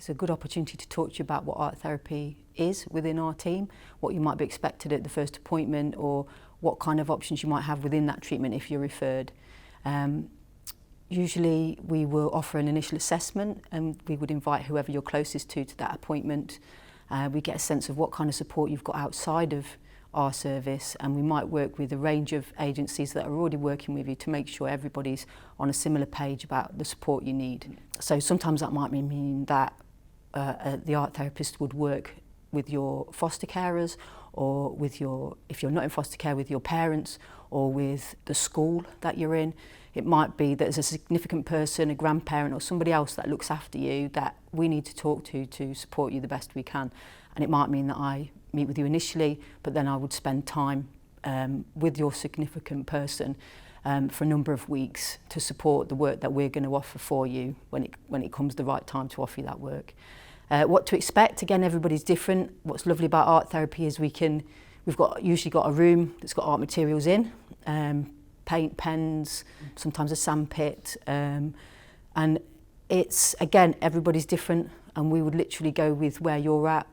It's a good opportunity to talk to you about what art therapy is within our team, what you might be expected at the first appointment, or what kind of options you might have within that treatment if you're referred. Usually we will offer an initial assessment, and we would invite whoever you're closest to that appointment. We get a sense of what kind of support you've got outside of our service, and we might work with a range of agencies that are already working with you to make sure everybody's on a similar page about the support you need. So sometimes that might mean that the art therapist would work with your foster carers, or with if you're not in foster care, with your parents, or with the school that you're in. It might be that there's a significant person, a grandparent or somebody else that looks after you that we need to talk to support you the best we can. And it might mean that I meet with you initially, but then I would spend time with your significant person for a number of weeks to support the work that we're going to offer for you when it comes the right time to offer you that work. What to expect, again, everybody's different. What's lovely about art therapy is we've usually got a room that's got art materials in, paint, pens, sometimes a sandpit, and it's, again, everybody's different, and we would literally go with where you're at,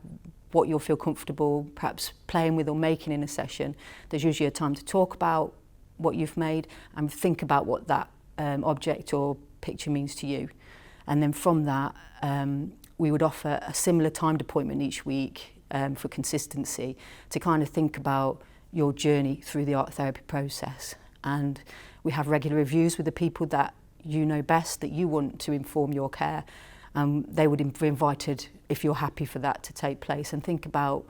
what you'll feel comfortable perhaps playing with or making in a session. There's usually a time to talk about what you've made and think about what that object or picture means to you. And then from that, we would offer a similar timed appointment each week for consistency, to kind of think about your journey through the art therapy process. And we have regular reviews with the people that you know best, that you want to inform your care. They would be invited, if you're happy for that to take place, and think about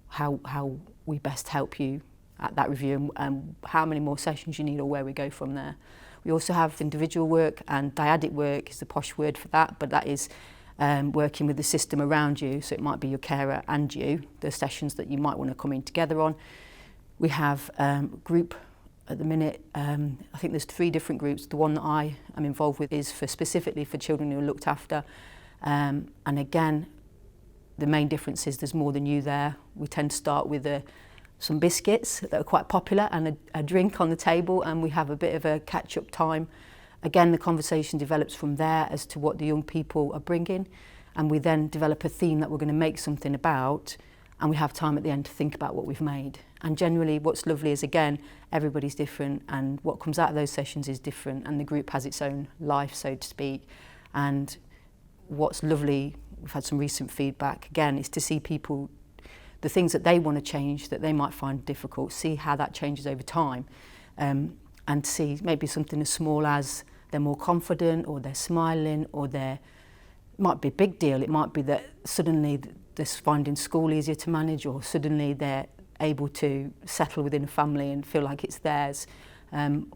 how we best help you at that review, and how many more sessions you need, or where we go from there. We also have individual work, and dyadic work is the posh word for that, but that is working with the system around you. So it might be your carer and you, the sessions that you might want to come in together on. We have group at the minute. I think there's 3 different groups. The one that I am involved with is specifically for children who are looked after. And again, the main difference is there's more than you there. We tend to start with some biscuits that are quite popular and a drink on the table, and we have a bit of a catch-up time. Again, the conversation develops from there as to what the young people are bringing, and we then develop a theme that we're going to make something about, and we have time at the end to think about what we've made. And generally what's lovely is, again, everybody's different, and what comes out of those sessions is different, and the group has its own life, so to speak. And what's lovely, we've had some recent feedback, again, is to see people, the things that they want to change that they might find difficult, see how that changes over time, and see maybe something as small as they're more confident, or they're smiling, or it might be a big deal. It might be that suddenly they're finding school easier to manage, or suddenly they're able to settle within a family and feel like it's theirs.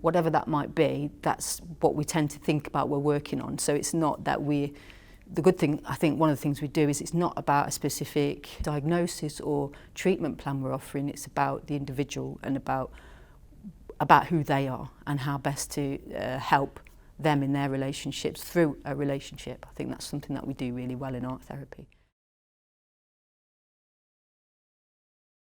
Whatever that might be, that's what we tend to think about we're working on. So it's not that the good thing, I think one of the things we do is it's not about a specific diagnosis or treatment plan we're offering. It's about the individual and about who they are and how best to help them in their relationships through a relationship. I think that's something that we do really well in art therapy.